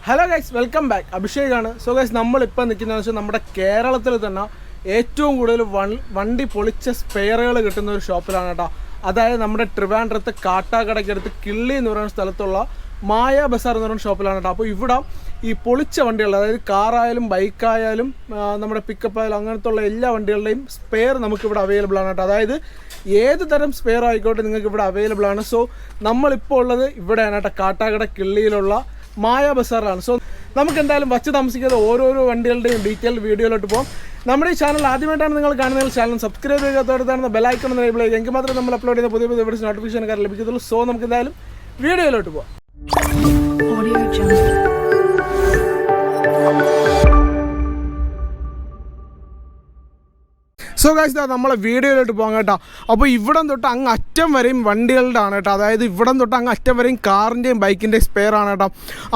Hello guys, welcome back. അഭിഷേകാണ്. So guys, നമ്മളിപ്പോൾ നിൽക്കുന്നതെന്ന് വെച്ചാൽ നമ്മുടെ കേരളത്തിൽ തന്നെ ഏറ്റവും കൂടുതൽ വണ്ടി പൊളിച്ച സ്പെയറുകൾ കിട്ടുന്ന ഒരു ഷോപ്പിലാണ് കേട്ടോ. അതായത് നമ്മുടെ ട്രിവാൻഡ്രത്ത് കാട്ടാക്കടയ്ക്കടുത്ത് കിള്ളി എന്ന് പറയുന്ന സ്ഥലത്തുള്ള ബസാർ എന്ന് പറയുന്ന ഷോപ്പിലാണ് കേട്ടോ. അപ്പോൾ ഇവിടെ ഈ പൊളിച്ച വണ്ടികൾ, അതായത് കാറായാലും ബൈക്കായാലും നമ്മുടെ പിക്കപ്പ് ആയാലും അങ്ങനത്തെ ഉള്ള എല്ലാ വണ്ടികളുടെയും സ്പെയർ നമുക്കിവിടെ അവൈലബിൾ ആണ് കേട്ടോ. അതായത് ഏത് തരം സ്പെയർ ആയിക്കോട്ടെ നിങ്ങൾക്ക് ഇവിടെ അവൈലബിൾ ആണ്. സോ നമ്മളിപ്പോൾ ഉള്ളത് ഇവിടെയാണ് കേട്ടോ, കാട്ടാക്കട കിള്ളിയിലുള്ള ബസാറാണ്. സോ നമുക്ക് എന്തായാലും വച്ച് താമസിക്കാതെ ഓരോരോ വണ്ടികളുടെയും ഡീറ്റെയിൽ വീഡിയോയിലോട്ട് പോകും. നമ്മുടെ ഈ ചാനൽ ആദ്യമായിട്ടാണ് നിങ്ങൾ കാണുന്നതിൽ ചാനൽ സബ്സ്ക്രൈബ് ചെയ്യാത്തവർത്താണ് ബെലൈക്കൺ എനേബിൾ ചെയ്യുക. എങ്കിൽ മാത്രമേ നമ്മൾ അപ്ലോഡ് ചെയ്യുന്ന പുതിയ വീഡിയോസ് നോട്ടിഫിക്കേഷൻ കാര്യം ലഭിക്കത്തുള്ളൂ. സോ നമുക്ക് എന്തായാലും വീഡിയോയിലോട്ട് പോകാം. സോ ഗൈസ്, നമ്മളെ വീഡിയോയിലോട്ട് പോകാം കേട്ടോ. അപ്പോൾ ഇവിടം തൊട്ട് അങ്ങ് അറ്റം വരെയും വണ്ടികളുടെ ആണ് കേട്ടോ. അതായത് ഇവിടം തൊട്ട് അങ്ങ് അറ്റം വരെയും കാറിൻ്റെയും ബൈക്കിൻ്റെയും സ്പെയർ ആണ് കേട്ടോ.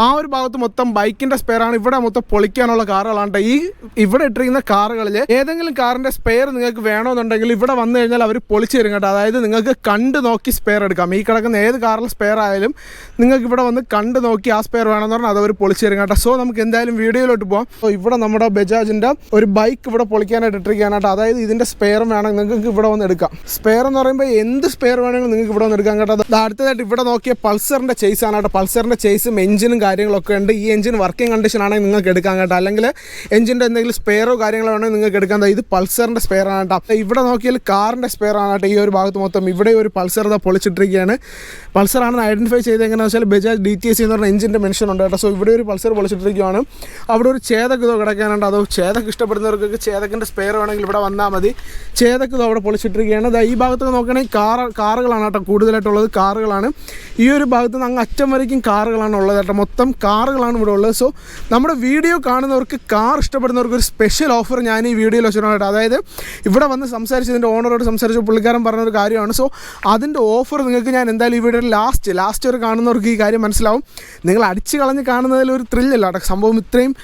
ആ ഒരു ഭാഗത്ത് മൊത്തം ബൈക്കിൻ്റെ സ്പെയർ ആണ്. ഇവിടെ മൊത്തം പൊളിക്കാനുള്ള കാറുകളാണ് കേട്ടോ. ഈ ഇവിടെ ഇട്ടിരിക്കുന്ന കാറുകളിൽ ഏതെങ്കിലും കാറിൻ്റെ സ്പെയർ നിങ്ങൾക്ക് വേണമെന്നുണ്ടെങ്കിൽ ഇവിടെ വന്നു കഴിഞ്ഞാൽ അവർ പൊളിച്ച് തരും കേട്ടോ. അതായത് നിങ്ങൾക്ക് കണ്ട് നോക്കി സ്പെയർ എടുക്കാം. ഈ കിടക്കുന്ന ഏത് കാറിൽ സ്പെയർ ആയാലും നിങ്ങൾക്ക് ഇവിടെ വന്ന് കണ്ട് നോക്കി ആ സ്പെയർ വേണമെന്ന് പറഞ്ഞാൽ അത് അവർ പൊളിച്ച് തരും കേട്ടോ. സോ നമുക്ക് എന്തായാലും വീഡിയോയിലോട്ട് പോകാം. സോ ഇവിടെ നമ്മുടെ ബജാജിൻ്റെ ഒരു ബൈക്ക് ഇവിടെ പൊളിക്കാനായിട്ട് ഇട്ടിരിക്കുകയാണ് കേട്ടോ. അതായത് ഇതിൻ്റെ സ്പെയർ വേണം നിങ്ങൾക്ക് ഇവിടെ വന്ന് എടുക്കാം. സ്പെയർ എന്ന് പറയുമ്പോൾ എന്ത് സ്പെയർ വേണമെങ്കിലും നിങ്ങൾക്ക് ഇവിടെ വന്ന് എടുക്കാം കേട്ടോ. അടുത്തതായിട്ട് ഇവിടെ നോക്കിയ പൾസറിൻ്റെ ചേസ് ആണ് കേട്ടോ. പൾസറിൻ്റെ ചേസും എഞ്ചിനും കാര്യങ്ങളൊക്കെ ഉണ്ട്. ഈ എഞ്ചിൻ വർക്കിംഗ് കണ്ടീഷൻ ആണെങ്കിൽ നിങ്ങൾക്ക് എടുക്കാം കേട്ടോ. അല്ലെങ്കിൽ എഞ്ചിൻ്റെ എന്തെങ്കിലും സ്പെയറോ കാര്യങ്ങളോ വേണമെങ്കിൽ നിങ്ങൾക്ക് എടുക്കാം. ഇത് പൾസറിൻ്റെ സ്പെയർ ആണ് കേട്ടോ. ഇവിടെ നോക്കിയാൽ കാറിൻ്റെ സ്പെയർ ആണ് കേട്ടോ. ഈ ഒരു ഭാഗത്ത് മൊത്തം ഇവിടെ ഒരു പൾസർ പൊളിച്ചിട്ടിരിക്കുകയാണ്. പൾസറാണെന്ന് ഐഡൻറ്റിഫൈ ചെയ്ത് എങ്ങനെയാണെന്ന് വെച്ചാൽ ബജാജ് DTC എന്ന് പറഞ്ഞ എഞ്ചിൻ്റെ മെൻഷൻ ഉണ്ട് കേട്ടോ. സോ ഇവിടെ ഒരു പൾസർ പൊളിച്ചിട്ടിരിക്കുകയാണ്. അവിടെ ഒരു ചേതക്ക് ഇതോ കിടക്കാനുണ്ട്. അതോ ചേതക്ക് ഇഷ്ടപ്പെടുന്നവർക്കൊക്കെ ചേതക്കിൻ്റെ സ്പെയർ വേണമെങ്കിൽ ഇവിടെ വന്നാൽ മതി. ചേതക്ക് ഇതോ അവിടെ പൊളിച്ചിട്ടിരിക്കുകയാണ്. ഈ ഭാഗത്തൊക്കെ നോക്കുകയാണെങ്കിൽ കാറുകളാണ് കേട്ടോ കൂടുതലായിട്ടുള്ളത്. കാറുകളാണ് ഈ ഒരു ഭാഗത്ത് നിന്ന് അങ്ങ് അറ്റം വരയ്ക്കും കാറുകളാണ് ഉള്ളത് കേട്ടോ. മൊത്തം കാറുകളാണ് ഇവിടെ ഉള്ളത്. സോ നമ്മുടെ വീഡിയോ കാണുന്നവർക്ക്, കാർ ഇഷ്ടപ്പെടുന്നവർക്ക് ഒരു സ്പെഷ്യൽ ഓഫർ ഞാൻ ഈ വീഡിയോയിൽ വെച്ചിട്ടുണ്ട് കേട്ടോ. അതായത് ഇവിടെ വന്ന് സംസാരിച്ചതിൻ്റെ ഓണറോട് സംസാരിച്ച പുള്ളിക്കാരൻ പറഞ്ഞൊരു കാര്യമാണ്. സോ അതിൻ്റെ ഓഫർ നിങ്ങൾക്ക് ഞാൻ എന്തായാലും ഈ വീഡിയോയിൽ ലാസ്റ്റ് വരെ കാണുന്നവർക്ക് ഈ കാര്യം മനസ്സിലാവും. നിങ്ങൾ അടിച്ച് കളഞ്ഞ് കാണുന്നതിൽ ഒരു ത്രില്ലല്ല കേട്ടോ. സംഭവം ഇത്രയും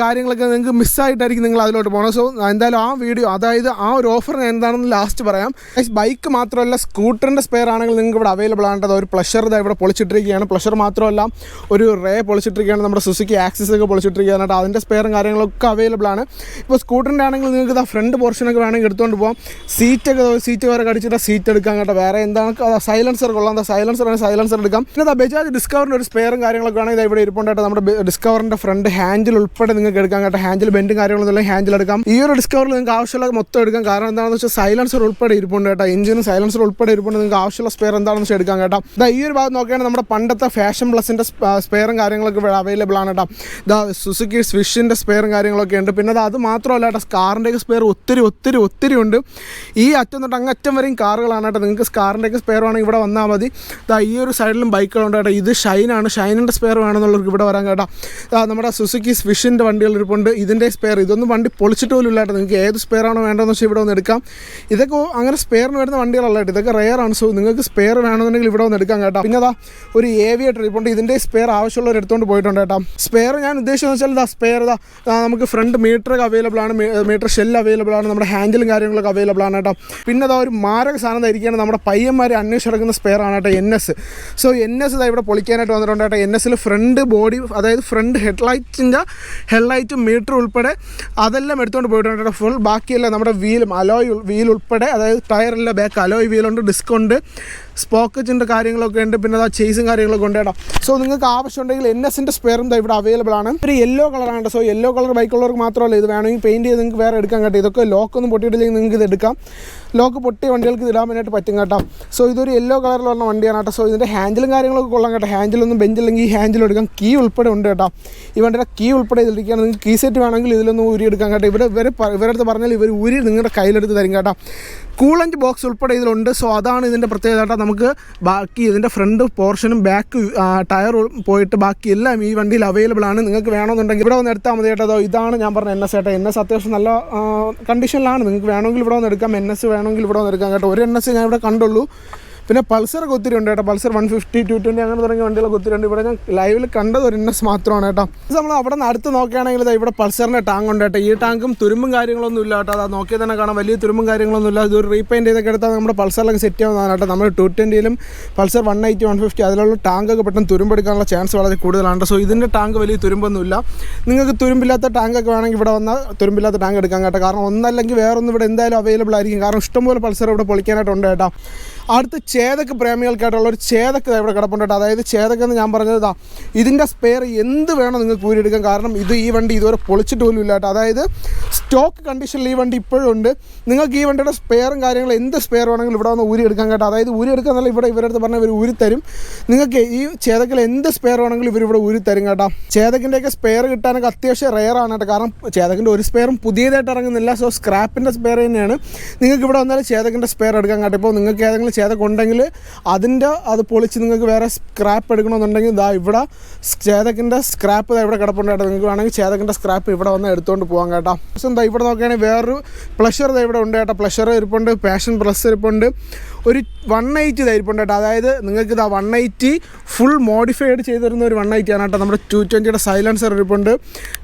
കാര്യങ്ങളൊക്കെ നിങ്ങൾക്ക് മിസ്സായിട്ടായിരിക്കും നിങ്ങൾ അതിലോട്ട് പോകണം. സോ എന്തായാലും ആ വീഡിയോ, അതായത് ആ ഒരു ഓഫർ ഞാൻ എന്താണെന്ന് ലാസ്റ്റ് പറയാം. ബൈക്ക് മാത്രമല്ല, സ്കൂട്ടറിൻ്റെ സ്പെയർ ആണെങ്കിൽ നിങ്ങൾക്ക് ഇവിടെ അവൈലബിൾ ആണ്. ഒരു പ്ലഷർ ഇവിടെ പൊളിച്ചിട്ടിരിക്കുകയാണ്. പ്ലഷർ മാത്രമല്ല, ഒരു റേ പൊളിച്ചിട്ടിരിക്കുകയാണ്. നമ്മുടെ സുസുക്കി ആക്സിസ് ഒക്കെ പൊളിച്ചിട്ടിരിക്കുകയാണ് കേട്ടോ. അതിൻ്റെ സ്പെയറും കാര്യങ്ങളൊക്കെ അവൈലബിൾ ആണ്. ഇപ്പോൾ സ്കൂട്ടറിൻ്റെ ആണെങ്കിൽ നിങ്ങൾക്ക് ഇതാ ഫ്രണ്ട് പോർഷനൊക്കെ വേണമെങ്കിൽ എടുത്തുകൊണ്ട് പോകാം. സീറ്റ് വരെ കടിച്ചിട്ട് സീറ്റ് എടുക്കാം കേട്ടോ. വേറെ എന്താണ് സൈലൻസർ കൊള്ളാം. സൈലൻസർ എടുക്കാം. പിന്നെ ബജാജ് ഡിസ്കവറിൻ്റെ ഒരു സ്പെയറും കാര്യങ്ങളൊക്കെ ആണെങ്കിൽ ഇവിടെ ഇരിപ്പുണ്ട് കേട്ടോ. നമ്മുടെ ഡിസ്കവറിൻ്റെ ഫ്രണ്ട് ഹാൻഡിൽ ഉൾപ്പെടെ നിങ്ങൾക്ക് എടുക്കാം കേട്ടോ. ഹാൻഡിൽ ബെൻഡും കാര്യങ്ങളൊന്നും ഹാൻഡിൽ എടുക്കാം. ഈ ഒരു ഡിസ്കവറിൽ നിങ്ങൾക്ക് ആവശ്യമുള്ള മൊത്തം എടുക്കാം. കാരണം എന്താണെന്ന് വെച്ചാൽ സൈലൻസർ ഉൾപ്പെടെ ഇരിപ്പുണ്ട് കേട്ടോ. എഞ്ചിനും സൈലൻസർ ഉൾപ്പെടെ ഇരിപ്പുണ്ട്. നിങ്ങൾക്ക് ആവശ്യമുള്ള സ്പെയർ എന്താണെന്ന് വെച്ചാൽ എടുക്കാം കേട്ടോ. ഈ ഒരു ഭാഗത്ത് നോക്കുകയാണെങ്കിൽ നമ്മുടെ പണ്ടത്തെ ഫാഷൻ പ്ലസിൻ്റെ സ്പെയറും കാര്യങ്ങളൊക്കെ ഇവിടെ അവൈലബിൾ ആണ് കേട്ടോ. സുസുക്കി സ്വിഷിൻ്റെ സ്പെയറും കാര്യങ്ങളൊക്കെ ഉണ്ട്. പിന്നെ അത് മാത്രമല്ല കേട്ടോ, കാറിൻ്റെയൊക്കെ സ്പെയർ ഒത്തിരി ഉണ്ട്. ഈ അറ്റം തൊട്ട് അങ്ങറ്റം വരെയും കാറുകളാണ് കേട്ടോ. നിങ്ങൾക്ക് കാറിൻ്റെയൊക്കെ സ്പെയർ വേണമെങ്കിൽ ഇവിടെ വന്നാൽ മതി. ഈ ഒരു സൈഡിലും ബൈക്കുകളുണ്ട് കേട്ടോ. ഇത് ഷൈനിൻ്റെ സ്പെയർ വേണമെന്നുള്ളവർക്ക് ഇവിടെ വരാൻ കേട്ടോ. നമ്മുടെ സുസുക്കി സ്വിഷിൻ്റെ വണ്ടികൾ ഇരിപ്പുണ്ട്. ഇതിൻ്റെ സ്പെയർ, ഇതൊന്നും വണ്ടി പൊളിച്ചിട്ട് പോലും ഇല്ലാട്ടോ. നിങ്ങൾക്ക് ഏത് സ്പെയർ ആണോ വേണ്ടതെന്ന് വെച്ചാൽ ഇവിടെ വന്ന് എടുക്കാം. ഇതൊക്കെ അങ്ങനെ സ്പെയറിന് വരുന്ന വണ്ടികളല്ല കേട്ടോ. ഇതൊക്കെ റെയർ ആണ്. സോ നിങ്ങൾക്ക് സ്പെയർ വേണമെന്നുണ്ടെങ്കിൽ ഇവിടെ വന്ന് എടുക്കാം കേട്ടോ. പിന്നെ ഒരു ഏവിയേറ്റർ ഇരിപ്പുണ്ട്. ഇതിൻ്റെ സ്പെയർ ആവശ്യമുള്ളവർ എടുത്തുകൊണ്ട് പോയിട്ടുണ്ട് കേട്ടോ. സ്പെയർ ഞാൻ ഉദ്ദേശിച്ചതെന്ന് വെച്ചാൽ സ്പെയർ നമുക്ക് ഫ്രണ്ട് മീറ്ററൊക്കെ അവൈലബിൾ ആണ്. മീറ്റർ ഷെല്ല് അവൈലബിൾ ആണ്. നമ്മുടെ ഹാൻഡിലും കാര്യങ്ങളൊക്കെ അവൈലബിൾ ആണ് കേട്ടോ. പിന്നെ ഒരു മാരക സാധനം ഇരിക്കുകയാണ്. നമ്മുടെ പയ്യന്മാർ അന്വേഷിച്ചെടുക്കുന്ന സ്പെയർ ആണ് കേട്ടോ, NS. സോ NS ഇവിടെ പൊളിക്കാനായിട്ട് വന്നിട്ടുണ്ട് കേട്ടോ. NSൽ ഫ്രണ്ട് ബോഡി, അതായത് ഫ്രണ്ട് ഹെഡ്ലൈറ്റും മീറ്റർ ഉൾപ്പെടെ അതെല്ലാം എടുത്തുകൊണ്ട് പോയിട്ടുണ്ട് കേട്ടോ. ഫുൾ ബാക്കിയല്ല നമ്മുടെ വീൽ ഉൾപ്പെടെ, അതായത് ടയറില്ല, ബാക്ക് അലോയ് വീലുണ്ട്, ഡിസ്ക് ഉണ്ട്, സ്പോക്കറ്റിൻ്റെ കാര്യങ്ങളൊക്കെ ഉണ്ട്. പിന്നെ ചേസും കാര്യങ്ങളൊക്കെ ഉണ്ട് കേട്ടോ. സോ നിങ്ങൾക്ക് ആവശ്യമുണ്ടെങ്കിൽ NSൻ്റെ സ്പെയറും ഇവിടെ അവൈലബിൾ ആണ്. ഒരു യെല്ലോ കളറാണ്. സോ യെല്ലോ കളർ ബൈക്കുള്ളവർക്ക് മാത്രമല്ല, ഇത് വേണമെങ്കിൽ പെയിൻറ്റ് ചെയ്ത് നിങ്ങൾക്ക് വേറെ എടുക്കാൻ കേട്ടോ. ഇതൊക്കെ ലോക്കൊന്നും പൊട്ടിയിട്ടില്ലെങ്കിൽ നിങ്ങൾക്ക് ഇത് എടുക്കാം. ലോക്ക് പൊട്ടിയ വണ്ടികൾക്ക് ഇടാൻ വേണ്ടിയിട്ട് പറ്റും കേട്ടോ. സോ ഇതൊരു യെല്ലോ കളറിൽ വന്ന വണ്ടിയാണ് കേട്ടോ. സോ ഇതിൻ്റെ ഹാൻഡിലും കാര്യങ്ങളൊക്കെ കൊള്ളാം കേട്ടോ. ഹാൻഡിലൊന്നും ബെഞ്ചില്ലെങ്കിൽ ഈ ഹാൻഡിൽ എടുക്കാം. കീ ഉൾപ്പെടെ ഉണ്ട് കേട്ടോ. ഈ വണ്ടിയുടെ കീ ഉൾപ്പെടെ ഇതിലിരിക്കുകയാണ്. നിങ്ങൾക്ക് കീ സെറ്റ് വേണമെങ്കിൽ ഇതിലൊന്നും ഊരി എടുക്കാം കേട്ടോ. ഇവരടുത്ത് പറഞ്ഞാൽ ഇവർ ഊരി നിങ്ങളുടെ കയ്യിലെടുത്ത് തരും കേട്ടോ. കൂളഞ്ച് ബോക്സ് ഉൾപ്പെടെ ഇതിലുണ്ട്. സോ അതാണ് ഇതിൻ്റെ പ്രത്യേകത കേട്ടോ. നമുക്ക് ബാക്കി ഇതിൻ്റെ ഫ്രണ്ട് പോർഷനും ബാക്ക് ടയർ പോയിട്ട് ബാക്കി എല്ലാം ഈ വണ്ടിയിൽ അവൈലബിൾ ആണ്. നിങ്ങൾക്ക് വേണമെന്നുണ്ടെങ്കിൽ ഇവിടെ വന്ന് എടുത്താൽ മതി കേട്ടോ. ഇതാണ് ഞാൻ പറഞ്ഞ NS കേട്ടോ. NS അത്യാവശ്യം നല്ല കണ്ടീഷനിലാണ്. നിങ്ങൾക്ക് വേണമെങ്കിൽ ഇവിടെ വന്ന് എടുക്കാം. NS വേണമെങ്കിൽ ഇവിടെ വന്ന് എടുക്കാം കേട്ടോ. ഒരു NS ഞാൻ ഇവിടെ കണ്ടുള്ളൂ. പിന്നെ പൾസറൊക്കെ ഒത്തിരി ഉണ്ട് കേട്ടോ. പൾസർ 150, 220 അങ്ങനെ തുടങ്ങിയ വണ്ടികളൊക്കെ ഒത്തിരി ഉണ്ട്. ഇവിടെ ഞാൻ ലൈവിൽ കണ്ടത് ഒരു NS മാത്രമാണ് കേട്ടോ. നമ്മൾ അവിടെ നിന്ന് അടുത്ത് നോക്കുകയാണെങ്കിൽ ഇവിടെ പൾസറിൻ്റെ ടാങ്ക് ഉണ്ട് കേട്ടോ. ഈ ടാങ്കും തുരുമ്പും കാര്യങ്ങളൊന്നും ഇല്ല കേട്ടോ. അത് നോക്കിയാൽ തന്നെ കാണാം, വലിയ തുരുമ്പും കാര്യങ്ങളൊന്നും ഇല്ല. ഇതൊരു റീപെയിൻറ്റ് ചെയ്തൊക്കെ എടുത്താൽ നമ്മുടെ പൾസറിലൊക്കെ സെറ്റ് ചെയ്യാവുന്നതാണ് കേട്ടോ. നമ്മൾ 220ലും പൾസർ 180, 150 അതിലുള്ള ടാങ്കൊക്കെ പെട്ടെന്ന് തുരുമ്പെടുക്കാനുള്ള ചാൻസ് വളരെ കൂടുതലാണ്. സോ ഇതിൻ്റെ ടാങ്ക് വലിയ തുരുമ്പൊന്നുമില്ല. നിങ്ങൾക്ക് തുരുമ്പില്ലാത്ത ടാങ്കൊക്കെ വേണമെങ്കിൽ ഇവിടെ വന്നാൽ തുരുമ്പില്ലാത്ത ടാങ്ക് എടുക്കാൻ കേട്ടോ. കാരണം ഒന്നല്ലെങ്കിൽ വേറൊന്നും ഇവിടെ എന്തായാലും അവൈലബിൾ ആയിരിക്കും. കാരണം ഇഷ്ടംപോലെ പൾസർ ഇവിടെ പൊളിക്കാനായിട്ടുണ്ട് കേട്ടോ. അടുത്ത് ചേതക്ക് പ്രേമികൾക്കായിട്ടുള്ള ഒരു ചേതക്ക് ഇവിടെ കിടപ്പുണ്ട് കേട്ടോ. അതായത് ചേതക്കെന്ന് ഞാൻ പറഞ്ഞത് ഇതിൻ്റെ സ്പെയർ എന്ത് വേണം നിങ്ങൾക്ക് ഊരിയെടുക്കാം. കാരണം ഈ വണ്ടി ഇതുവരെ പൊളിച്ചിട്ട് പോലും ഇല്ല കേട്ടോ. അതായത് സ്റ്റോക്ക് കണ്ടീഷനിൽ ഈ വണ്ടി ഇപ്പോഴും ഉണ്ട്. നിങ്ങൾക്ക് ഈ വണ്ടിയുടെ സ്പെയറും കാര്യങ്ങളും എന്ത് സ്പെയർ വേണമെങ്കിലും ഇവിടെ വന്ന് ഊരിയെടുക്കാം കേട്ടോ. അതായത് ഊരിയെടുക്കുക എന്നല്ല, ഇവിടെ ഇവരുടെ അടുത്ത് പറഞ്ഞാൽ ഇവർ ഊരിത്തരും. നിങ്ങൾക്ക് ഈ ചേതക്കിൽ എന്ത് സ്പെയർ വേണമെങ്കിലും ഇവരിവിടെ ഊരിത്തരും കേട്ടോ. ചേതക്കിൻ്റെയൊക്കെ സ്പെയർ കിട്ടാനൊക്കെ അത്യാവശ്യം റെയറാണ് കേട്ടോ. കാരണം ചേതക്കിൻ്റെ ഒരു സ്പെയറും പുതിയതായിട്ട് ഇറങ്ങുന്നില്ല. സോ സ്ക്രാപ്പിൻ്റെ സ്പെയർ തന്നെയാണ്. നിങ്ങൾക്ക് ഇവിടെ വന്നാൽ ചേതക്കിൻ്റെ സ്പെയർ എടുക്കാൻ കേട്ടോ. ഇപ്പോൾ നിങ്ങൾക്ക് ഏതെങ്കിലും ചേതക്കുണ്ടെങ്കിൽ അത് പൊളിച്ച് നിങ്ങൾക്ക് വേറെ സ്ക്രാപ്പ് എടുക്കണമെന്നുണ്ടെങ്കിൽ ഇവിടെ ചേതക്കിൻ്റെ സ്ക്രാപ്പ് ഇവിടെ കിടപ്പുണ്ട് കേട്ടോ. നിങ്ങൾക്ക് വേണമെങ്കിൽ ചേതക്കിൻ്റെ സ്ക്രാപ്പ് ഇവിടെ വന്ന് എടുത്തുകൊണ്ട് പോകാം കേട്ടോ. എന്താ ഇവിടെ നോക്കുകയാണെങ്കിൽ വേറൊരു പ്ലഷർ ഇവിടെ ഉണ്ട് കേട്ടോ. പ്ലഷർ ഇരിപ്പുണ്ട്, പാഷൻ പ്ലസ് ഇരിപ്പുണ്ട്, ഒരു 180 ഇരിപ്പുണ്ട് കേട്ടോ. അതായത് നിങ്ങൾക്ക് 180 ഫുൾ മോഡിഫൈഡ് ചെയ്ത് തരുന്ന ഒരു 180 ആണ് കേട്ടോ. നമ്മുടെ 220യുടെ സൈലൻസർ ഇരിപ്പുണ്ട്.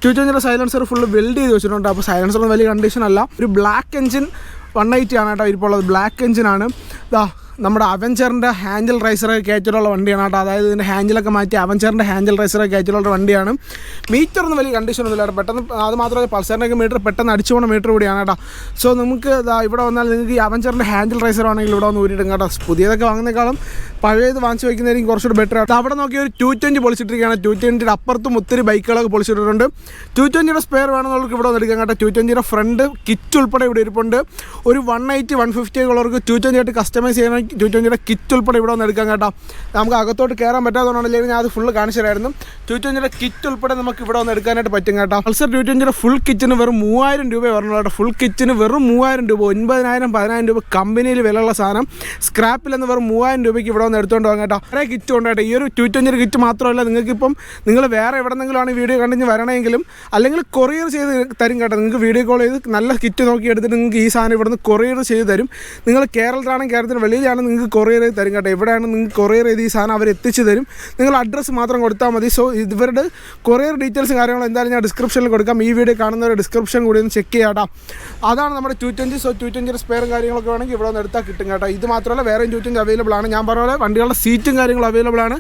220യുടെ സൈലൻസർ ഫുള്ള് വെൽഡ് ചെയ്ത് വെച്ചിട്ടുണ്ട്. അപ്പോൾ സൈലൻസറൊന്നും വലിയ കണ്ടീഷൻ അല്ല. ഒരു ബ്ലാക്ക് എഞ്ചിൻ 180 ആണ് കേട്ടോ ഇരിപ്പുള്ളത്. ബ്ലാക്ക് എഞ്ചിനാണ്. നമ്മുടെ അവഞ്ചറിൻ്റെ ഹാൻഡിൽ റൈസറൊക്കെ കയറ്റിലുള്ള വണ്ടിയാണ് കേട്ടോ. അതായത് ഇതിൻ്റെ ഹാൻഡിലൊക്കെ മാറ്റി അവഞ്ചറിൻ്റെ ഹാൻഡിൽ റൈസറൊക്കെ കയറ്റിലുള്ള വണ്ടിയാണ്. മീറ്ററൊന്നും വലിയ കണ്ടീഷനൊന്നുമില്ല കേട്ടോ. പെട്ടെന്ന് അത് മാത്രമല്ല പൾസറിൻ്റെയൊക്കെ മീറ്റർ പെട്ടെന്ന് അടിച്ചു പോകുന്ന മീറ്റർ കൂടിയാണ് കേട്ടോ. സോ നമുക്ക് ഇവിടെ വന്നാൽ നിങ്ങൾക്ക് ഈ അവഞ്ചറിൻ്റെ ഹാൻഡിൽ റൈസർ ആണെങ്കിൽ ഇവിടെ വന്ന് ഊരിയിടും കേട്ടോ. പുതിയതൊക്കെ വാങ്ങുന്നേക്കാളും പഴയത് വാങ്ങിച്ച് വയ്ക്കുന്നതായിരിക്കും കുറച്ചുകൂടി ബെറ്റർ ആയിട്ട്. അവിടെ നോക്കി ഒരു 220 പൊളിച്ചിട്ടിരിക്കുകയാണ്. 220യുടെ അപ്പുറത്തും ഒത്തിരി ബൈക്കുകളൊക്കെ പൊളിച്ചിട്ടുണ്ട്. 220യുടെ സ്പെയർ വേണമെന്നുള്ളവർക്ക് ഇവിടെ വന്ന് എടുക്കാം കേട്ടോ. 220യുടെ ഫ്രണ്ട് കിറ്റ് ഉൾപ്പെടെ ഇവിടെ ഇരിപ്പുണ്ട്. ഒരു 180, 150 ഉള്ളവർക്ക് 220 ആയിട്ട് കസ്റ്റമൈസ് ചെയ്യണമെങ്കിൽ 220യുടെ കിറ്റ് ഉൾപ്പെടെ ഇവിടെ വന്ന് എടുക്കാം കേട്ടോ. നമുക്ക് അകത്തോട്ട് കയറാൻ പറ്റാത്തതുകൊണ്ടാണെങ്കിൽ ഞാൻ അത് ഫുള്ള് കാണിച്ചു തരായിരുന്നു. 220യുടെ കിറ്റ് ഉൾപ്പെടെ നമുക്ക് ഇവിടെ വന്ന് എടുക്കാനായിട്ട് പറ്റും കേട്ടോ. പൾസർ 220യുടെ ഫുൾ കിറ്റിന് വെറും 3000 രൂപ വരണം കേട്ടോ. ഫുൾ കിറ്റിന് വെറും 3000 രൂപ, 9000, 10000 രൂപ കമ്പനിയിൽ വിലയുള്ള സാധനം. സ്ക്രാപ്പിലെന്ന് വെറും 3000 രൂപയ്ക്ക് ഇവിടെ വന്ന് എടുത്തുകൊണ്ട് പോകാം കേട്ടോ. വേറെ കിറ്റ് ഉണ്ട് കേട്ടോ. ഈ ഒരു 220 കിറ്റ് മാത്രമല്ല, നിങ്ങൾക്കിപ്പം നിങ്ങൾ വേറെ എവിടെന്നെങ്കിലുമാണ് വീഡിയോ കണ്ടിഞ്ഞ് വരണമെങ്കിലും അല്ലെങ്കിൽ കൊറിയർ ചെയ്ത് തരും കേട്ടോ. നിങ്ങൾക്ക് വീഡിയോ കോൾ ചെയ്ത് നല്ല കിറ്റ് നോക്കി എടുത്തിട്ട് നിങ്ങൾക്ക് ഈ സാധനം ഇവിടെ നിന്ന് കൊറിയർ ചെയ്ത് തരും. നിങ്ങൾ കേരളത്തിലാണെങ്കിൽ കേരളത്തിന് വെളിയിലാണ് നിങ്ങൾക്ക് കൊറിയർ ചെയ്ത് തരും കേട്ടോ. എവിടെയാണ് നിങ്ങൾക്ക് കൊറിയർ ചെയ്ത് ഈ സാധനം അവർ എത്തിച്ച് തരും. നിങ്ങൾ അഡ്രസ്സ് മാത്രം കൊടുത്താൽ മതി. സോ ഇവരുടെ കൊറിയർ ഡീറ്റെയിൽസ് കാര്യങ്ങളും എന്തായാലും ഞാൻ ഡിസ്ക്രിപ്ഷനിൽ കൊടുക്കാം. ഈ വീഡിയോ കാണുന്നവരുടെ ഡിസ്ക്രിപ്ഷൻ കൂടി ഒന്ന് ചെക്ക് ചെയ്യാം കേട്ടോ. അതാണ് നമ്മുടെ 220. സോ 220 സ്പെയറും കാര്യങ്ങളൊക്കെ വേണമെങ്കിൽ ഇവിടെ ഒന്ന് എടുത്താൽ കിട്ടും കേട്ടോ. ഇത് മാത്രമല്ല വേറെയും 220 അവൈലബിൾ ആണ്. ഞാൻ പറഞ്ഞ പോലെ വണ്ടികളുടെ സീറ്റും കാര്യങ്ങളും അവൈലബിൾ ആണ്.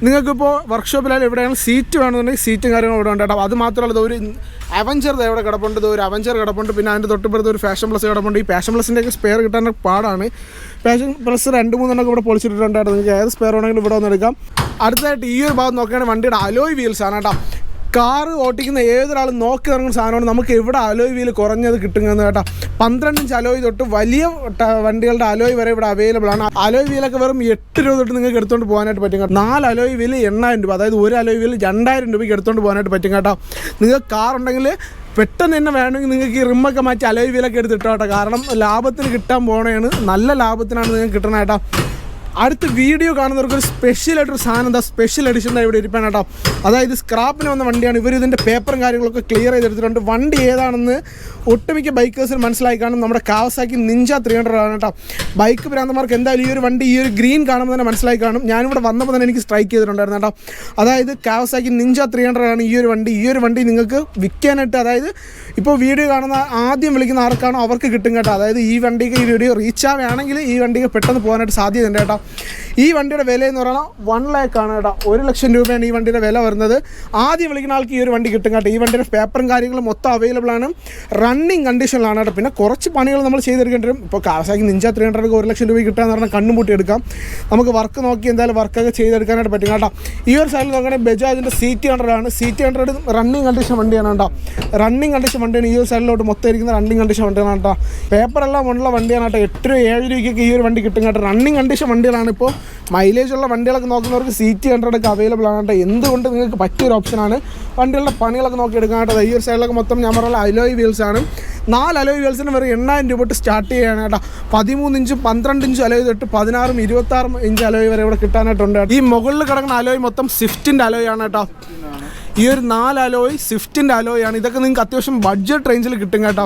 നിങ്ങൾക്കിപ്പോൾ വർക്ക്ഷോപ്പിലായാലും എവിടെയാണ് സീറ്റ് വേണമെന്നുണ്ടെങ്കിൽ സീറ്റും കാര്യങ്ങളും ഇവിടെ ഉണ്ട് കേട്ടോ. അത് മാത്രമല്ല ഒരു അവഞ്ചർ ഇവിടെ കിടപ്പുണ്ട്. ഒരു അവഞ്ചർ കിടപ്പുണ്ട്. പിന്നെ അതിൻ്റെ തൊട്ടുപുറത്ത് ഒരു ഫാഷൻ പ്ലസ് കിടപ്പുണ്ട്. ഈ ഫാഷൻ പ്ലസിൻ്റെയൊക്കെ സ്പെയർ കിട്ടാൻ പാടാണ്. ഫാഷൻ പ്ലസ് 2-3 ഇവിടെ പൊളിച്ചിട്ടുണ്ടായിട്ട് നിങ്ങൾക്ക് ഏത് സ്പെയർ വേണമെങ്കിലും ഇവിടെ വന്ന് എടുക്കാം. അടുത്തതായിട്ട് ഈ ഒരു ഭാഗം നോക്കുകയാണെങ്കിൽ വണ്ടിയുടെ അലോയ് വീൽസ് ആണ് കേട്ടോ. കാറ് ഓട്ടിക്കുന്ന ഏതൊരാളും നോക്കി ഇറങ്ങുന്ന സാധനമാണ്. നമുക്ക് എവിടെ അലോയ് വീൽ കുറഞ്ഞത് കിട്ടുന്നത് കേട്ടോ. 12 ഇഞ്ച് അലോയ് തൊട്ട് വലിയ വണ്ടികളുടെ അലോയ് വരെ ഇവിടെ അവൈലബിൾ ആണ്. അലോയ് വീലൊക്കെ വെറും 8 രൂപ തൊട്ട് നിങ്ങൾക്ക് എടുത്തുകൊണ്ട് പോകാനായിട്ട് പറ്റും കേട്ടോ. 4 അലോയ് വീല് 8000 രൂപ, അതായത് ഒരു അലോയ് വീല് 2000 രൂപയ്ക്ക് എടുത്തുകൊണ്ട് പോകാനായിട്ട് പറ്റും കേട്ടോ. നിങ്ങൾക്ക് കാറുണ്ടെങ്കിൽ പെട്ടെന്ന് തന്നെ വേണമെങ്കിൽ നിങ്ങൾക്ക് ഈ റിമ്മൊക്കെ മാറ്റി അലോയ് വീലൊക്കെ എടുത്തിട്ടോ കേട്ടോ. കാരണം ലാഭത്തിന് കിട്ടാൻ പോകണതാണ്, നല്ല ലാഭത്തിനാണ് നിങ്ങൾക്ക് കിട്ടണം കേട്ടോ. അടുത്ത വീഡിയോ കാണുന്നവർക്ക് ഒരു സ്പെഷ്യലായിട്ടൊരു സാധനം സ്പെഷ്യൽ എഡിഷൻ ഇവിടെ ഇരിപ്പാണ് കേട്ടോ. അതായത് സ്ക്രാപ്പിന് വന്ന വണ്ടിയാണ്. ഇവർ ഇതിൻ്റെ പേപ്പറും കാര്യങ്ങളൊക്കെ ക്ലിയർ ചെയ്തെടുത്തിട്ടുണ്ട്. വണ്ടി ഏതാണെന്ന് ഒട്ടുമിക്ക ബൈക്കേഴ്സിന് മനസ്സിലായി കാണും. നമ്മുടെ കാവസാക്കി നിഞ്ച 300 ആണ് കേട്ടോ. ബൈക്ക് ഭ്രാന്തന്മാർക്ക് എന്തായാലും ഈ ഒരു വണ്ടി ഈ ഒരു ഗ്രീൻ കാണുമ്പോൾ തന്നെ മനസ്സിലായി കാണും. ഞാനിവിടെ വന്നപ്പോൾ തന്നെ എനിക്ക് സ്ട്രൈക്ക് ചെയ്തിട്ടുണ്ടായിരുന്നു കേട്ടോ. അതായത് കാവസാക്കി നിഞ്ച 300 ആണ് ഈ ഒരു വണ്ടി. ഈ ഒരു വണ്ടി നിങ്ങൾക്ക് വിൽക്കാനായിട്ട്, അതായത് ഇപ്പോൾ വീഡിയോ കാണുന്ന ആദ്യം വിളിക്കുന്ന ആർക്കാണോ അവർക്ക് കിട്ടും കേട്ടോ. അതായത് ഈ വണ്ടിക്ക് ഈ വീഡിയോ റീച്ച് ആവുകയാണെങ്കിൽ ഈ വണ്ടിക്ക് പെട്ടെന്ന് പോകാനായിട്ട് സാധ്യതയുണ്ട് കേട്ടോ. ഈ വണ്ടിയുടെ വില എന്ന് പറഞ്ഞാൽ 1 lakh ആണ് കേട്ടോ. 1 ലക്ഷം രൂപയാണ് ഈ വണ്ടിയുടെ വില വരുന്നത്. ആദ്യം വിളിക്കുന്ന ആൾക്ക് ഈ ഒരു വണ്ടി കിട്ടും കേട്ടോ. ഈ വണ്ടിയുടെ പേപ്പറും കാര്യങ്ങളും മൊത്തം അവൈലബിൾ ആണ്. റണ്ണിങ് കണ്ടീഷനിലാണ് കേട്ടോ. പിന്നെ കുറച്ച് പണികൾ നമ്മൾ ചെയ്തെടുക്കേണ്ടി വരും. ഇപ്പോൾ കാവസാക്കി നിഞ്ച 300 1 ലക്ഷം രൂപ കിട്ടുകയെന്ന് പറഞ്ഞാൽ കണ്ണും പൂട്ടി എടുക്കാം. നമുക്ക് വർക്ക് നോക്കി എന്തായാലും വർക്കൊക്കെ ചെയ്തെടുക്കാനായിട്ട് പറ്റും കേട്ടോ. ഈ ഒരു സൈഡിൽ നോക്കുകയാണെങ്കിൽ ബജാജിൻ്റെ CT100 ആണ്. CT100 റണ്ണിങ് കണ്ടീഷൻ വണ്ടിയാണ് കേട്ടോ. റണ്ണിങ് കണ്ടീഷൻ വണ്ടിയാണ്. ഈ ഒരു സൈഡിലോട്ട് മൊത്തം ഇരിക്കുന്ന റണ്ണിങ് കണ്ടീഷൻ വണ്ടിയാണ് കേട്ടോ. പേപ്പറെല്ലാം ഉള്ള വണ്ടിയാണ് കേട്ടോ. 8 രൂപ 7 രൂപയ്ക്കൊക്കെ ഈ ഒരു വണ്ടി കിട്ടും കേട്ടോ. റണ്ണിങ് കണ്ടീഷൻ വണ്ടികളാണ്. ഇപ്പോൾ മൈലേജ് ഉള്ള വണ്ടികളൊക്കെ നോക്കുന്നവർക്ക് CT100 ഒക്കെ അവൈലബിൾ ആണ് കേട്ടോ. എന്തുകൊണ്ട് നിങ്ങൾക്ക് പറ്റിയൊരു ഓപ്ഷനാണ്. വണ്ടികളുടെ പണികളൊക്കെ നോക്കി എടുക്കാൻ കേട്ടോ. ഈ ഒരു സൈഡിലൊക്കെ മൊത്തം ഞാൻ പറഞ്ഞ അലോയ് വീൽസ് ആണ്. 4 അലോയ് വീൽസിന് വെറും 8000 രൂപ തൊട്ട് സ്റ്റാർട്ട് ചെയ്യാണ് കേട്ടോ. 13 ഇഞ്ചും 12 ഇഞ്ചും അലോയ് തൊട്ട് 16 26 ഇഞ്ച് അലോയ് വരെ ഇവിടെ കിട്ടാനായിട്ടുണ്ട്. ഈ മുകളിൽ കിടക്കുന്ന അലോയ് മൊത്തം സ്വിഫ്റ്റിൻ്റെ അലോയ് ആണ് കേട്ടോ. ഈ ഒരു 4 അലോയ് സ്വിഫ്റ്റിൻ്റെ അലോയാണ്. ഇതൊക്കെ നിങ്ങൾക്ക് അത്യാവശ്യം ബഡ്ജറ്റ് റേഞ്ചിൽ കിട്ടും കേട്ടോ.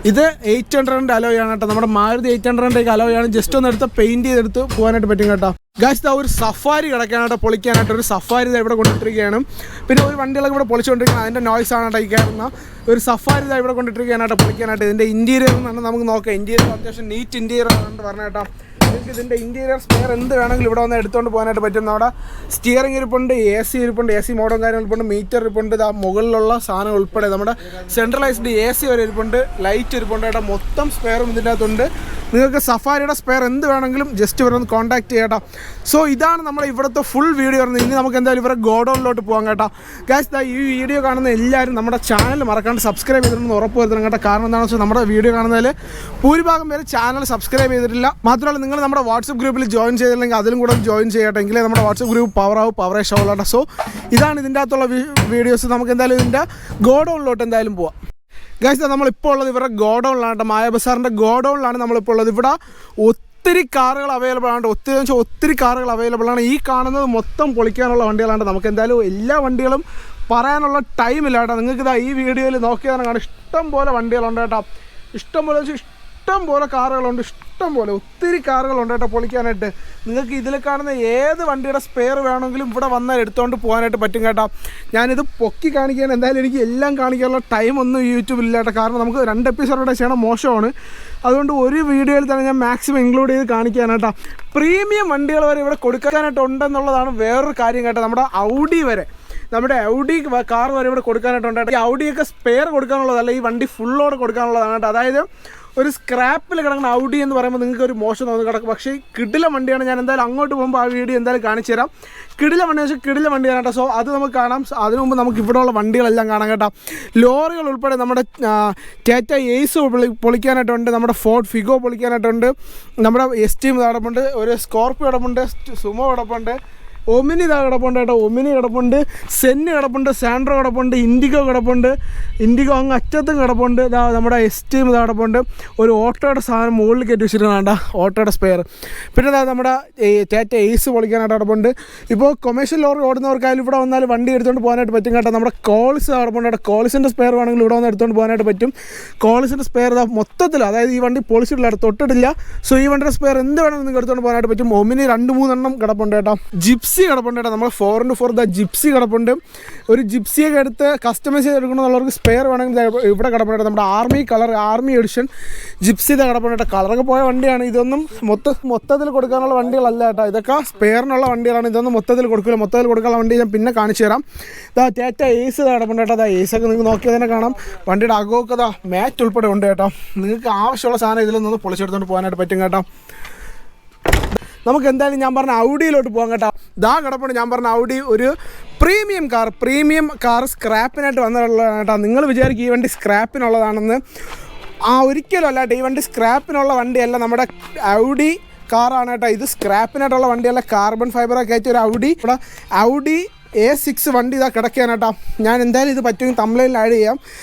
ഇത് 800 അലോയാണ് കേട്ടോ. നമ്മുടെ മാരുതി 800 അലോയാണ്. ജസ്റ്റ് ഒന്ന് എടുത്ത് പെയിൻറ്റ് ചെയ്തെടുത്ത് പോകാനായിട്ട് പറ്റും കേട്ടോ. ഗായ്സ് ഒരു സഫാരി കിടക്കാനായിട്ട് പൊളിക്കാനായിട്ട് ഒരു സഫാരി ഇവിടെ കൊണ്ടിട്ടിരിക്കുകയാണ്. പിന്നെ ഒരു വണ്ടികളൊക്കെ ഇവിടെ പൊളിച്ചുകൊണ്ടിരിക്കുന്നത് അതിൻ്റെ നോയ്സ് ആണ് കേട്ടോ. ഈ കയറുന്ന ഒരു സഫാരി ഇവിടെ കൊണ്ടിട്ടിരിക്കാനായിട്ട് പൊളിക്കാനായിട്ട്. ഇതിൻ്റെ ഇൻറ്റീരിയർ എന്നാണ് നമുക്ക് നോക്കാം. ഇൻറ്റീരിയർ അത്യാവശ്യം നീറ്റ് ഇൻറ്റീരിയർ ആണെന്ന് പറഞ്ഞ കേട്ടോ. നിങ്ങൾക്ക് ഇതിൻ്റെ ഇൻറ്റീരിയർ സ്പെയർ എന്ത് വേണമെങ്കിലും ഇവിടെ വന്ന് എടുത്തുകൊണ്ട് പോകാനായിട്ട് പറ്റും. നമ്മുടെ സ്റ്റിയറിംഗ് ഇരിപ്പുണ്ട്, AC ഇരിപ്പുണ്ട്, AC മോഡും കാര്യങ്ങൾ ഇരിപ്പുണ്ട്, മീറ്റർ ഇരിപ്പുണ്ട്, ഇതാ മുകളിലുള്ള സാധനം ഉൾപ്പെടെ നമ്മുടെ സെൻട്രലൈസ്ഡ് AC വരെ ഇരിപ്പുണ്ട്, ലൈറ്റ് ഇരിപ്പുണ്ട് കേട്ടോ. മൊത്തം സ്പെയറും ഇതിൻ്റെ അകത്തുണ്ട്. നിങ്ങൾക്ക് സഫാരിയുടെ സ്പെയർ എന്ത് വേണമെങ്കിലും ജസ്റ്റ് ഇവരെ ഒന്ന് കോൺടാക്ട് ചെയ്യട്ടോ. സോ ഇതാണ് നമ്മുടെ ഇവിടുത്തെ ഫുൾ വീഡിയോ വരുന്നത്. ഇനി നമുക്ക് എന്തായാലും ഇവരെ ഗോഡൗണിലോട്ട് പോകാം കേട്ടോ. ഗൈസ് ഈ വീഡിയോ കാണുന്ന എല്ലാവരും നമ്മുടെ ചാനൽ മറക്കാണ്ട് സബ്സ്ക്രൈബ് ചെയ്തിട്ടുണ്ടെന്ന് ഉറപ്പ് വരുത്തണം കേട്ടോ. കാരണം എന്താണെന്ന് വെച്ചാൽ നമ്മുടെ വീഡിയോ കാണുന്നതിൽ ഭൂരിഭാഗം പേര് ചാനൽ സബ്സ്ക്രൈബ് ചെയ്തിട്ടില്ല. മാത്രമല്ല നിങ്ങൾ നമ്മുടെ വാട്സപ്പ് ഗ്രൂപ്പിൽ ജോയിൻ ചെയ്തില്ലെങ്കിൽ അതിലും കൂടെ ജോയിൻ ചെയ്യട്ടെങ്കിൽ നമ്മുടെ വാട്സപ്പ് ഗ്രൂപ്പ് പവറേ ഷോളാട്ടോ. സോ ഇതാണ് ഇതിൻ്റെ അകത്തുള്ള വീഡിയോസ്. നമുക്ക് എന്തായാലും ഇതിൻ്റെ ഗോഡൗണിലോട്ട് എന്തായാലും പോവാം. ഗൈസ് നമ്മളിപ്പോൾ ഉള്ളത് ഇവരുടെ ഗോഡൗണിലാണ് കേട്ടോ. മായ ബസാറിൻ്റെ ഗോഡൗണിലാണ് നമ്മളിപ്പോൾ ഉള്ളത്. ഇവിടെ ഒത്തിരി കാറുകൾ അവൈലബിൾ ആണ്. ഒത്തിരി കാറുകൾ അവൈലബിൾ ആണ്. ഈ കാണുന്നത് മൊത്തം പൊളിക്കാനുള്ള വണ്ടികളാണ്. നമുക്ക് എന്തായാലും എല്ലാ വണ്ടികളും പറയാനുള്ള ടൈമില്ല കേട്ടോ. നിങ്ങൾക്ക് ഇതാ ഈ വീഡിയോയിൽ നോക്കിയാൽ കാണാം ഇഷ്ടം പോലെ വണ്ടികളുണ്ട് കേട്ടോ. ഇഷ്ടം പോലെ കാറുകളുണ്ട്. ഇഷ്ടം പോലെ ഒത്തിരി കാറുകളുണ്ട് കേട്ടോ പൊളിക്കാനായിട്ട്. നിങ്ങൾക്ക് ഇതിൽ കാണുന്ന ഏത് വണ്ടിയുടെ സ്പെയർ വേണമെങ്കിലും ഇവിടെ വന്നാൽ എടുത്തുകൊണ്ട് പോകാനായിട്ട് പറ്റും കേട്ടോ. ഞാനിത് പൊക്കി കാണിക്കാൻ എന്തായാലും എനിക്ക് എല്ലാം കാണിക്കാനുള്ള ടൈമൊന്നും യൂട്യൂബിലില്ല കേട്ടോ. കാരണം നമുക്ക് 2 എപ്പിസോഡോടെ ചെയ്യണം മോശമാണ്. അതുകൊണ്ട് ഒരു വീഡിയോയിൽ തന്നെ ഞാൻ മാക്സിമം ഇൻക്ലൂഡ് ചെയ്ത് കാണിക്കാനായിട്ടോ. പ്രീമിയം വണ്ടികൾ വരെ ഇവിടെ കൊടുക്കാനായിട്ടുണ്ടെന്നുള്ളതാണ് വേറൊരു കാര്യം കേട്ടോ. നമ്മുടെ ഔഡി കാർ വരെ ഇവിടെ കൊടുക്കാനായിട്ടുണ്ട്. ഈ ഔഡിയൊക്കെ സ്പെയർ കൊടുക്കാനുള്ളതല്ല, ഈ വണ്ടി ഫുള്ളോടെ കൊടുക്കാനുള്ളതാണ് കേട്ടോ. അതായത് ഒരു സ്ക്രാപ്പിൽ കിടക്കുന്ന ഔഡി എന്ന് പറയുമ്പോൾ നിങ്ങൾക്ക് ഒരു മോശം തോന്നുന്നു കിടക്കും. പക്ഷേ കിടില വണ്ടിയാണ്. ഞാൻ എന്തായാലും അങ്ങോട്ട് പോകുമ്പോൾ ആ വീഡിയോ എന്തായാലും കാണിച്ചു തരാം. കിടില വണ്ടിയാണ് കേട്ടോ. സോ അത് നമുക്ക് കാണാം. അതിനു മുമ്പ് നമുക്ക് ഇവിടെയുള്ള വണ്ടികളെല്ലാം കാണാം കേട്ടോ. ലോറികൾ ഉൾപ്പെടെ നമ്മുടെ ടാറ്റ എയ്സ് പൊളിക്കാനായിട്ടുണ്ട്, നമ്മുടെ ഫോർഡ് ഫിഗോ പൊളിക്കാനായിട്ടുണ്ട്, നമ്മുടെ എസ്റ്റീം കിടപ്പുണ്ട്, ഒരു സ്കോർപ്പിയോ കിടപ്പുണ്ട്, സുമോ കിടപ്പുണ്ട്, ഒമിനി ഇതാ കിടപ്പുണ്ട് കേട്ടോ. ഒമിനി കിടപ്പുണ്ട്, സെന്ന് കിടപ്പുണ്ട്, സാൻഡ്രോ കിടപ്പുണ്ട്, ഇൻഡിഗോ കിടപ്പുണ്ട്. ഇൻഡിഗോ അങ്ങ് അറ്റത്തും കിടപ്പുണ്ട്. ഇതാ നമ്മുടെ എസ്റ്റീം ഇതാ കിടപ്പുണ്ട്. ഒരു ഓട്ടോയുടെ സാധനം മുകളിൽ കയറ്റി വെച്ചിട്ടാണ് ഓട്ടോയുടെ സ്പെയർ. പിന്നെ ഇതാ നമ്മുടെ ടാറ്റ എയ്സ് പൊളിക്കാനായിട്ട് കിടപ്പുണ്ട്. ഇപ്പോൾ കൊമേഴ്ഷ്യൽ ലോറി ഓടുന്നവർക്കായാലും ഇവിടെ വന്നാൽ വണ്ടി എടുത്തുകൊണ്ട് പോകാനായിട്ട് പറ്റും കേട്ടോ. നമ്മുടെ കോൾസ് കിടപ്പുണ്ട് കേട്ടോ. കോൾസിൻ്റെ സ്പെയർ വേണമെങ്കിൽ ഇവിടെ വന്ന് എടുത്തുകൊണ്ട് പോകാനായിട്ട് പറ്റും. കോൾസിൻ്റെ സ്പെയർ ഇതാ മൊത്തത്തിൽ, അതായത് ഈ വണ്ടി പൊളിച്ചിട്ടില്ല, തൊട്ടിട്ടില്ല. സോ ഈ വണ്ടിയുടെ സ്പെയർ എന്ത് വേണമെങ്കിൽ നിങ്ങൾക്ക് എടുത്തുകൊണ്ട് പോകാനായിട്ട് പറ്റും. ഒമിനി 2-3 എണ്ണം കിടപ്പുണ്ട് കേട്ടോ. ജിപ്സി കിടപ്പുണ്ട് കേട്ടോ. നമ്മൾ 4x4 ജിപ്സി കിടപ്പുണ്ട്. ഒരു ജിപ്സിയൊക്കെ എടുത്ത് കസ്റ്റമൈസ് ചെയ്തെടുക്കണമെന്നുള്ളവർക്ക് സ്പെയർ വേണമെങ്കിൽ ഇവിടെ കിടപ്പുണ്ട്. നമ്മുടെ ആർമി എഡിഷൻ ജിപ്സി കിടപ്പുണ്ട് കേട്ടോ. കളറൊക്കെ പോയ വണ്ടിയാണ്. ഇതൊന്നും മൊത്തത്തിൽ കൊടുക്കാനുള്ള വണ്ടികളല്ല കേട്ടോ. ഇതൊക്കെ സ്പെയറിനുള്ള വണ്ടികളാണ്. ഇതൊന്നും മൊത്തത്തിൽ കൊടുക്കില്ല. മൊത്തത്തിൽ കൊടുക്കാനുള്ള വണ്ടി ഞാൻ പിന്നെ കാണിച്ചു തരാം. ഇതാ ടാറ്റ എയ്സ് കിടപ്പുണ്ട് കേട്ടോ. എയ്സൊക്കെ നിങ്ങൾക്ക് നോക്കിയാൽ തന്നെ കാണാം. വണ്ടിയുടെ അകമൊക്കെ മാറ്റ് ഉൾപ്പെടെ ഉണ്ട് കേട്ടോ. നിങ്ങൾക്ക് ആവശ്യമുള്ള സാധനം ഇതിൽ നിന്ന് പൊളിച്ചെടുത്തുകൊണ്ട് പോകാനായിട്ട് പറ്റും കേട്ടോ. നമുക്ക് എന്തായാലും ഞാൻ പറഞ്ഞ ഔഡിയിലോട്ട് പോകാം കേട്ടോ. ദാ കിടപ്പുണ്ട് ഞാൻ പറഞ്ഞ ഔഡി, ഒരു പ്രീമിയം കാർ സ്ക്രാപ്പിനായിട്ട് വന്നിട്ടുള്ളതാണ് കേട്ടോ. നിങ്ങൾ വിചാരിക്കും ഈ വണ്ടി സ്ക്രാപ്പിനുള്ളതാണെന്ന്. ഒരിക്കലും അല്ല കേട്ടോ. ഈ വണ്ടി സ്ക്രാപ്പിനുള്ള വണ്ടിയല്ല, നമ്മുടെ ഔഡി കാറാണ് കേട്ടോ. ഇത് സ്ക്രാപ്പിനായിട്ടുള്ള വണ്ടിയല്ല, കാർബൺ ഫൈബറൊക്കെ ആയിട്ട് ഒരു ഔഡി A6 വണ്ടി ഇതാ കിടക്കുകയാണ് കേട്ടോ. ഞാൻ എന്തായാലും ഇത് പറ്റുമെങ്കിൽ തംബ്നെയിലിൽ ആഡ് ചെയ്യാം.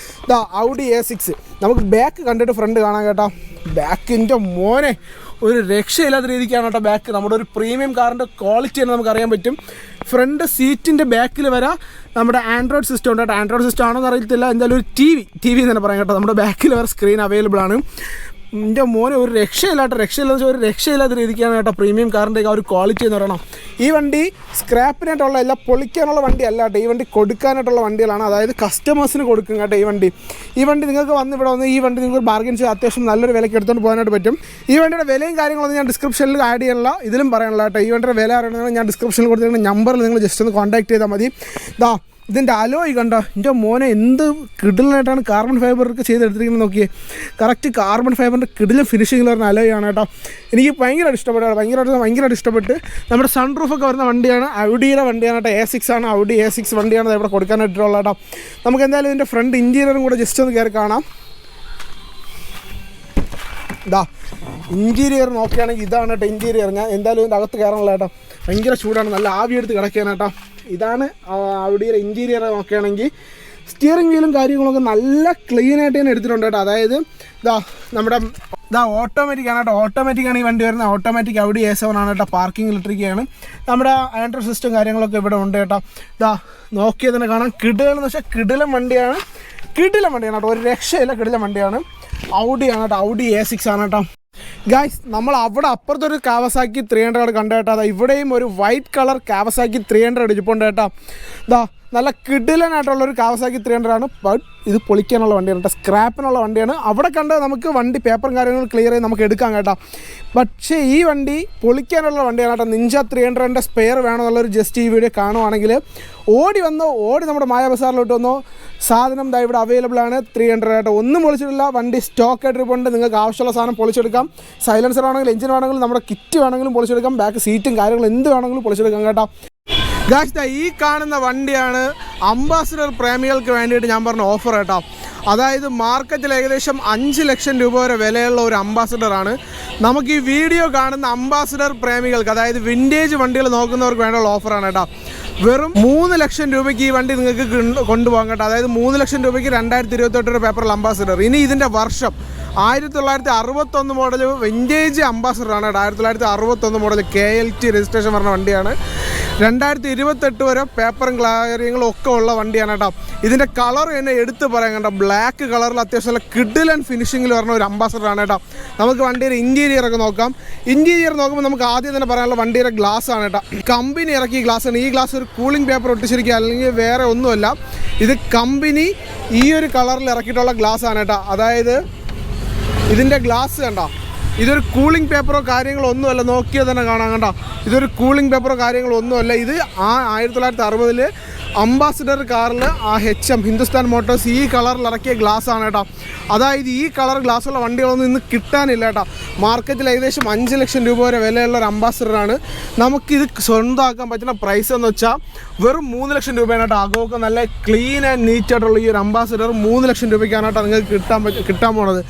ഇതാ ഔഡി A6. നമുക്ക് ബാക്ക് കണ്ടിട്ട് ഫ്രണ്ട് കാണാം കേട്ടോ. ബാക്കിൻ്റെ മോനെ ഒരു രക്ഷയില്ലാത്ത രീതിക്കാണ് കേട്ടോ ബാക്ക്. നമ്മുടെ ഒരു പ്രീമിയം കാറിൻ്റെ ക്വാളിറ്റി തന്നെ നമുക്ക് അറിയാൻ പറ്റും. ഫ്രണ്ട് സീറ്റിൻ്റെ ബാക്കിൽ വരെ നമ്മുടെ ആൻഡ്രോയിഡ് സിസ്റ്റം ഉണ്ട് കേട്ടോ. ആൻഡ്രോയിഡ് സിസ്റ്റം ആണോ എന്ന് അറിയത്തില്ല, എന്തായാലും ഒരു ടി വി തന്നെ പറയാം കേട്ടോ. നമ്മുടെ ബാക്കിൽ വരെ സ്ക്രീൻ അവൈലബിൾ ആണ്. എൻ്റെ മോനെ ഒരു രക്ഷയില്ലാത്ത രീതിക്കാണ് കേട്ടോ പ്രീമിയം കാറിൻ്റെ ആ ഒരു ക്വാളിറ്റി എന്ന് പറയണം. ഈ വണ്ടി സ്ക്രാപ്പിനായിട്ടുള്ള അല്ല, പൊളിക്കാനുള്ള വണ്ടി അല്ല കേട്ടോ. ഈ വണ്ടി കൊടുക്കാനായിട്ടുള്ള വണ്ടികളാണ്. അതായത് കസ്റ്റമേഴ്സിന് കൊടുക്കും കേട്ടോ ഈ വണ്ടി നിങ്ങൾക്ക് ഇവിടെ വന്ന് ഈ വണ്ടി നിങ്ങൾക്ക് ബാർഗൈൻ ചെയ്ത് അത്യാവശ്യം നല്ലൊരു വിലയ്ക്ക് എടുത്തുകൊണ്ട് പോകാനായിട്ട് പറ്റും. ഈ വണ്ടിയുടെ വിലയും കാര്യങ്ങളൊന്നും ഞാൻ ഡിസ്ക്രിപ്ഷനിൽ ആഡ് ചെയ്യാനുള്ള, ഇതിലും പറയാനുള്ള കേട്ടോ. ഈ വണ്ടിയുടെ വില അറിയണമെങ്കിൽ ഞാൻ ഡിസ്ക്രിപ്ഷനിൽ കൊടുത്തിരിക്കുന്ന നമ്പറിൽ നിങ്ങൾ ജസ്റ്റ് ഒന്ന് കോൺടാക്ട് ചെയ്താൽ മതി. ഇതിൻ്റെ അലോയ് കണ്ടോ എൻ്റെ മോനെ, എന്ത് കിടിലായിട്ടാണ് കാർബൺ ഫൈബറൊക്കെ ചെയ്തെടുത്തിരിക്കുന്നത് നോക്കിയേ. കറക്റ്റ് കാർബൺ ഫൈബറിൻ്റെ കിടിലും ഫിനിഷിങ്ങിൽ വരുന്ന അലോയാണ് കേട്ടോ. എനിക്ക് ഭയങ്കരമായിട്ട് ഇഷ്ടപ്പെട്ട് നമ്മുടെ സൺറൂഫൊക്കെ വരുന്ന വണ്ടിയാണ്. ഔഡിയുടെ വണ്ടിയാണ് കേട്ടോ. A6 ആണ്. ഔഡി A6 വണ്ടിയാണ് ഇവിടെ കൊടുക്കാനായിട്ടുള്ള കേട്ടോ. നമുക്ക് എന്തായാലും ഇതിൻ്റെ ഫ്രണ്ട് ഇൻറ്റീരിയറും കൂടെ ജസ്റ്റ് ഒന്ന് കയറി കാണാം. ഇൻറ്റീരിയർ നോക്കുകയാണെങ്കിൽ ഇതാണ് കേട്ടോ ഇൻറ്റീരിയർ. ഞാൻ എന്തായാലും ഇതിൻ്റെ അകത്ത് കയറാനുള്ള കേട്ടോ. ഭയങ്കര ചൂടാണ്, നല്ല ആവി എടുത്ത് കിടക്കുകയാണ് കേട്ടോ. ഇതാണ് ഔഡിയുടെ ഇൻറ്റീരിയർ നോക്കുകയാണെങ്കിൽ. സ്റ്റിയറിംഗ് വീലും കാര്യങ്ങളൊക്കെ നല്ല ക്ലീനായിട്ട് തന്നെ എടുത്തിട്ടുണ്ട് കേട്ടോ. അതായത് നമ്മുടെ ഇതാ ഓട്ടോമാറ്റിക് ആണ് കേട്ടോ. ഓട്ടോമാറ്റിക് ആണ് ഈ വണ്ടി വരുന്നത്. ഓട്ടോമാറ്റിക് Audi A7 ആണ് കേട്ടോ. പാർക്കിംഗ് ഇട്ടിരിക്കുകയാണ്. നമ്മുടെ ആൻഡ്രോയിഡ് സിസ്റ്റം കാര്യങ്ങളൊക്കെ ഇവിടെ ഉണ്ട് കേട്ടോ. ഇതാ നോക്കിയാൽ തന്നെ കാണാം. കിടിലെന്ന് വെച്ചാൽ കിടിലം വണ്ടിയാണ് കേട്ടോ. ഒരു രക്ഷയില്ല, കിടിലം വണ്ടിയാണ്. Audi ആണ് കേട്ടോ. Audi A6 ആണ് കേട്ടോ. ഗൈസ്, നമ്മൾ അവിടെ അപ്പുറത്തൊരു കാവസാക്കി 300 കണ്ട കേട്ടോ. അതാ ഇവിടെയും ഒരു വൈറ്റ് കളർ കാവസാക്കി 300 ഇരിപ്പുണ്ട് കേട്ടോ. ഇതാ നല്ല കിടിലനായിട്ടുള്ളൊരു കാവസാക്കി 300 ആണ്. ബട്ട് ഇത് പൊളിക്കാനുള്ള വണ്ടിയാണ് കേട്ടോ. സ്ക്രാപ്പിനുള്ള വണ്ടിയാണ്. അവിടെ കണ്ട് നമുക്ക് വണ്ടി പേപ്പറും കാര്യങ്ങളും ക്ലിയർ ചെയ്ത് നമുക്ക് എടുക്കാം കേട്ടോ. പക്ഷേ ഈ വണ്ടി പൊളിക്കാനുള്ള വണ്ടിയാണ് കേട്ടോ. നിഞ്ച 300ൻ്റെ സ്പെയർ വേണമെന്നുള്ളൊരു ജസ്റ്റ് ഈ വീഡിയോ കാണുവാണെങ്കിൽ ഓടി നമ്മുടെ ബസാറിലോട്ട് വന്നോ. സാധനം ദാ ഇവിടെ അവൈലബിൾ ആണ്. 300 ആയിട്ട് ഒന്നും പൊളിച്ചിട്ടില്ല. വണ്ടി സ്റ്റോക്ക് ആയിട്ട് ഇരിപ്പുണ്ട്. നിങ്ങൾക്ക് ആവശ്യമുള്ള സാധനം പൊളിച്ചെടുക്കാം. സൈലൻസർ ആണെങ്കിലും എഞ്ചിൻ വേണമെങ്കിലും നമ്മുടെ കിറ്റ് വേണമെങ്കിലും പൊളിച്ചെടുക്കാം. ബാക്ക് സീറ്റും കാര്യങ്ങളും എന്ത് വേണമെങ്കിലും പൊളിച്ചെടുക്കാം കേട്ടോ. ഗായ്സ്, ഈ കാണുന്ന വണ്ടിയാണ് അംബാസിഡർ പ്രേമികൾക്ക് വേണ്ടിയിട്ട് ഞാൻ പറഞ്ഞ ഓഫർ കേട്ടോ. അതായത് മാർക്കറ്റിൽ ഏകദേശം 5 ലക്ഷം രൂപ വരെ വിലയുള്ള ഒരു അംബാസിഡറാണ്. നമുക്ക് ഈ വീഡിയോ കാണുന്ന അംബാസിഡർ പ്രേമികൾക്ക്, അതായത് വിൻറ്റേജ് വണ്ടികൾ നോക്കുന്നവർക്ക് വേണ്ടിയുള്ള ഓഫറാണ് കേട്ടോ. വെറും 3 ലക്ഷം രൂപയ്ക്ക് ഈ വണ്ടി നിങ്ങൾക്ക് കൊണ്ടുപോകാം കേട്ടോ. അതായത് 3 ലക്ഷം രൂപയ്ക്ക് 2028 പേപ്പറിൽ അംബാസിഡർ. ഇനി ഇതിൻ്റെ വർഷം 1961 മോഡൽ വിൻറ്റേജ് അംബാസിഡറാണ് കേട്ടോ. 1961 മോഡൽ KLT രജിസ്ട്രേഷൻ പറഞ്ഞ വണ്ടിയാണ്. 2028 വരെ പേപ്പറും കാര്യങ്ങളും ഒക്കെ ഉള്ള വണ്ടിയാണ് കേട്ടോ. ഇതിൻ്റെ കളർ എന്നെ എടുത്ത് പറയാൻ കേട്ടോ. ബ്ലാക്ക് കളറിൽ അത്യാവശ്യം നല്ല കിഡിലൻ ഫിനിഷിങ്ങിൽ പറഞ്ഞ ഒരു അംബാസിഡറാണ് കേട്ടോ. നമുക്ക് വണ്ടിയുടെ ഇൻറ്റീരിയർ ഒക്കെ നോക്കാം. ഇൻറ്റീരിയർ നോക്കുമ്പോൾ നമുക്ക് ആദ്യം തന്നെ പറയാനുള്ള വണ്ടിയുടെ ഗ്ലാസ് ആണ് കേട്ടോ. കമ്പനി ഇറക്കിയ ഗ്ലാസ്സാണ്. ഈ ഗ്ലാസ് ഒരു കൂളിംഗ് പേപ്പർ ഒട്ടിച്ചിരിക്കുക, അല്ലെങ്കിൽ വേറെ ഒന്നുമല്ല. ഇത് കമ്പനി ഈ ഒരു കളറിൽ ഇറക്കിയിട്ടുള്ള ഗ്ലാസ് ആണ് കേട്ടോ. അതായത് ഇതിൻ്റെ ഗ്ലാസ് കണ്ടോ, ഇതൊരു കൂളിംഗ് പേപ്പറോ കാര്യങ്ങളോ ഒന്നുമല്ല. നോക്കിയാൽ തന്നെ കാണാം കണ്ടോ. ഇതൊരു കൂളിംഗ് പേപ്പറോ കാര്യങ്ങളോ ഒന്നുമല്ല. ഇത് 1960 അംബാസിഡർ കാറിൽ HM ഹിന്ദുസ്ഥാൻ മോട്ടോഴ്സ് ഈ കളറിൽ ഇറക്കിയ ഗ്ലാസ് ആണ് കേട്ടോ. അതായത് ഈ കളർ ഗ്ലാസ്സുള്ള വണ്ടികളൊന്നും ഇന്ന് കിട്ടാനില്ല കേട്ടോ. മാർക്കറ്റിൽ ഏകദേശം 5 ലക്ഷം രൂപ വരെ വിലയുള്ള ഒരു അംബാസിഡറാണ്. നമുക്കിത് സ്വന്തമാക്കാൻ പറ്റുന്ന പ്രൈസ് എന്ന് വെച്ചാൽ വെറും 3 ലക്ഷം രൂപയാണ് കേട്ടോ. അകമൊക്കെ നല്ല ക്ലീൻ ആൻഡ് നീറ്റ് ആയിട്ടുള്ള ഈ ഒരു അംബാസിഡർ 3 ലക്ഷം രൂപയ്ക്കാണ് കേട്ടോ നിങ്ങൾക്ക് കിട്ടാൻ പോണത്.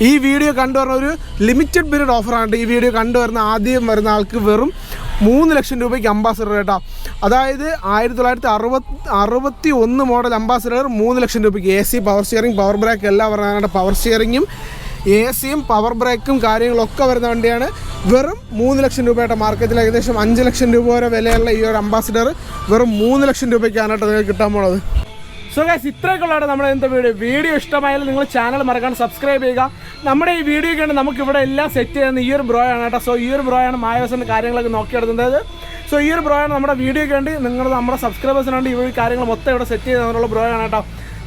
ഈ വീഡിയോ കണ്ടുവരുന്ന ഒരു ലിമിറ്റഡ് പീരീഡ് ഓഫറാണ്. ഈ വീഡിയോ കണ്ടുവരുന്ന ആദ്യം വരുന്ന ആൾക്ക് വെറും 3 ലക്ഷം രൂപയ്ക്ക് അംബാസിഡർ കേട്ടോ. അതായത് 1961 മോഡൽ അംബാസിഡർ 3 ലക്ഷം രൂപയ്ക്ക്. AC, power steering, power break എല്ലാം പറഞ്ഞാൽ പവർ സ്റ്റിയറിങ്ങും AC-യും പവർ ബ്രേക്കും കാര്യങ്ങളൊക്കെ വരുന്ന വണ്ടിയാണ്. വെറും 3 ലക്ഷം രൂപ കേട്ടോ. മാർക്കറ്റിൽ ഏകദേശം 5 ലക്ഷം രൂപ വരെ വിലയുള്ള ഈ ഒരു അംബാസിഡർ വെറും 3 ലക്ഷം രൂപയ്ക്കാണ് കേട്ടോ നിങ്ങൾക്ക് കിട്ടാൻ പോണത്. സോ ഗൈസ്, ഇത്രയൊക്കെയുള്ളതാണ് നമ്മുടെ ഇന്നത്തെ വീഡിയോ ഇഷ്ടമായാലും നിങ്ങൾ ചാനൽ മറക്കാൻ സബ്സ്ക്രൈബ് ചെയ്യുക. നമ്മുടെ ഈ വീഡിയോയ്ക്ക് വേണ്ടി നമുക്കിവിടെ എല്ലാം സെറ്റ് ചെയ്യുന്ന ഈ ഒരു ബ്രോയാണ് കേട്ടോ. സോ ഈ ഒരു ബ്രോയാണ് മായവസിൻ്റെ കാര്യങ്ങളൊക്കെ നോക്കിയെടുക്കുന്നത്. സോ ഈ ഒരു ബ്രോയാണ് നമ്മുടെ വീഡിയോയ്ക്ക് വേണ്ടി നമ്മുടെ സബ്സ്ക്രൈബേഴ്സിന് വേണ്ടി ഈ കാര്യങ്ങൾ മൊത്തം ഇവിടെ സെറ്റ് ചെയ്യുന്നതിനുള്ള ബ്രോയാണ് കേട്ടോ.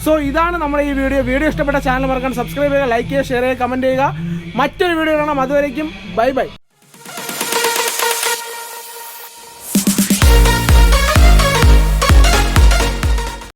സോ ഇതാണ് നമ്മുടെ ഈ വീഡിയോ ഇഷ്ടപ്പെട്ട ചാനൽ മറക്കാൻ സബ്സ്ക്രൈബ് ചെയ്യുക, ലൈക്ക് ചെയ്യുക, ഷെയർ ചെയ്യുക, കമൻറ്റ് ചെയ്യുക. മറ്റൊരു വീഡിയോ കാണാം. അതുവരേക്കും ബൈ ബൈ.